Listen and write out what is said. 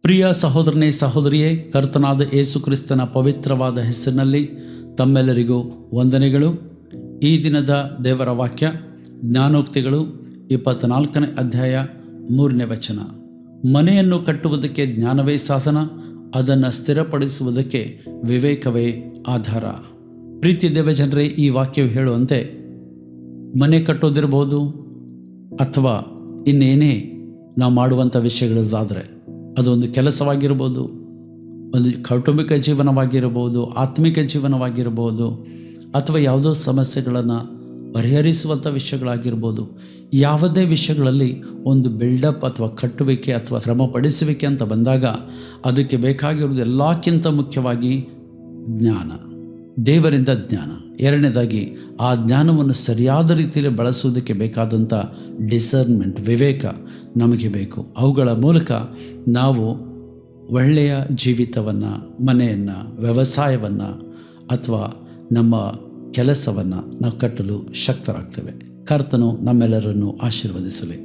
ಪ್ರಿಯ ಸಹೋದರನೇ ಸಹೋದರಿಯೇ, ಕರ್ತನಾದ ಯೇಸು ಕ್ರಿಸ್ತನ ಪವಿತ್ರವಾದ ಹೆಸರಿನಲ್ಲಿ ತಮ್ಮೆಲ್ಲರಿಗೂ ವಂದನೆಗಳು. ಈ ದಿನದ ದೇವರ ವಾಕ್ಯ ಜ್ಞಾನೋಕ್ತಿಗಳು 24ನೇ ಅಧ್ಯಾಯ 3ನೇ ವಚನ. ಮನೆಯನ್ನು ಕಟ್ಟುವುದಕ್ಕೆ ಜ್ಞಾನವೇ ಸಾಧನ, ಅದನ್ನು ಸ್ಥಿರಪಡಿಸುವುದಕ್ಕೆ ವಿವೇಕವೇ ಆಧಾರ. ಪ್ರೀತಿ ದೇವಜನರೇ, ಈ ವಾಕ್ಯವು ಹೇಳುವಂತೆ ಮನೆ ಕಟ್ಟೋದಿರ್ಬೋದು ಅಥವಾ ಇನ್ನೇನೇ ನಾವು ಮಾಡುವಂಥ ವಿಷಯಗಳಾದರೆ, ಅದೊಂದು ಕೆಲಸವಾಗಿರ್ಬೋದು, ಒಂದು ಕೌಟುಂಬಿಕ ಜೀವನವಾಗಿರ್ಬೋದು, ಆತ್ಮಿಕ ಜೀವನವಾಗಿರ್ಬೋದು, ಅಥವಾ ಯಾವುದೋ ಸಮಸ್ಯೆಗಳನ್ನು ಪರಿಹರಿಸುವಂಥ ವಿಷಯಗಳಾಗಿರ್ಬೋದು, ಯಾವುದೇ ವಿಷಯಗಳಲ್ಲಿ ಒಂದು ಬಿಲ್ಡಪ್ ಅಥವಾ ಕಟ್ಟುವಿಕೆ ಅಥವಾ ಕ್ರಮಪಡಿಸುವಿಕೆ ಅಂತ ಬಂದಾಗ ಅದಕ್ಕೆ ಬೇಕಾಗಿರೋದು ಎಲ್ಲಕ್ಕಿಂತ ಮುಖ್ಯವಾಗಿ ಜ್ಞಾನ, ದೇವರಿಂದ ಜ್ಞಾನ. ಎರಡನೇದಾಗಿ ಆ ಜ್ಞಾನವನ್ನು ಸರಿಯಾದ ರೀತಿಯಲ್ಲಿ ಬಳಸುವುದಕ್ಕೆ ಬೇಕಾದಂಥ ಡಿಸರ್ನ್ಮೆಂಟ್, ವಿವೇಕ ನಮಗೆ ಬೇಕು. ಅವುಗಳ ಮೂಲಕ ನಾವು ಒಳ್ಳೆಯ ಜೀವಿತವನ್ನು, ಮನೆಯನ್ನು, ವ್ಯವಸಾಯವನ್ನು ಅಥವಾ ನಮ್ಮ ಕೆಲಸವನ್ನು ನಾವು ಕಟ್ಟಲು ಶಕ್ತರಾಗ್ತೇವೆ. ಕರ್ತನು ನಮ್ಮೆಲ್ಲರನ್ನು ಆಶೀರ್ವದಿಸಲಿ.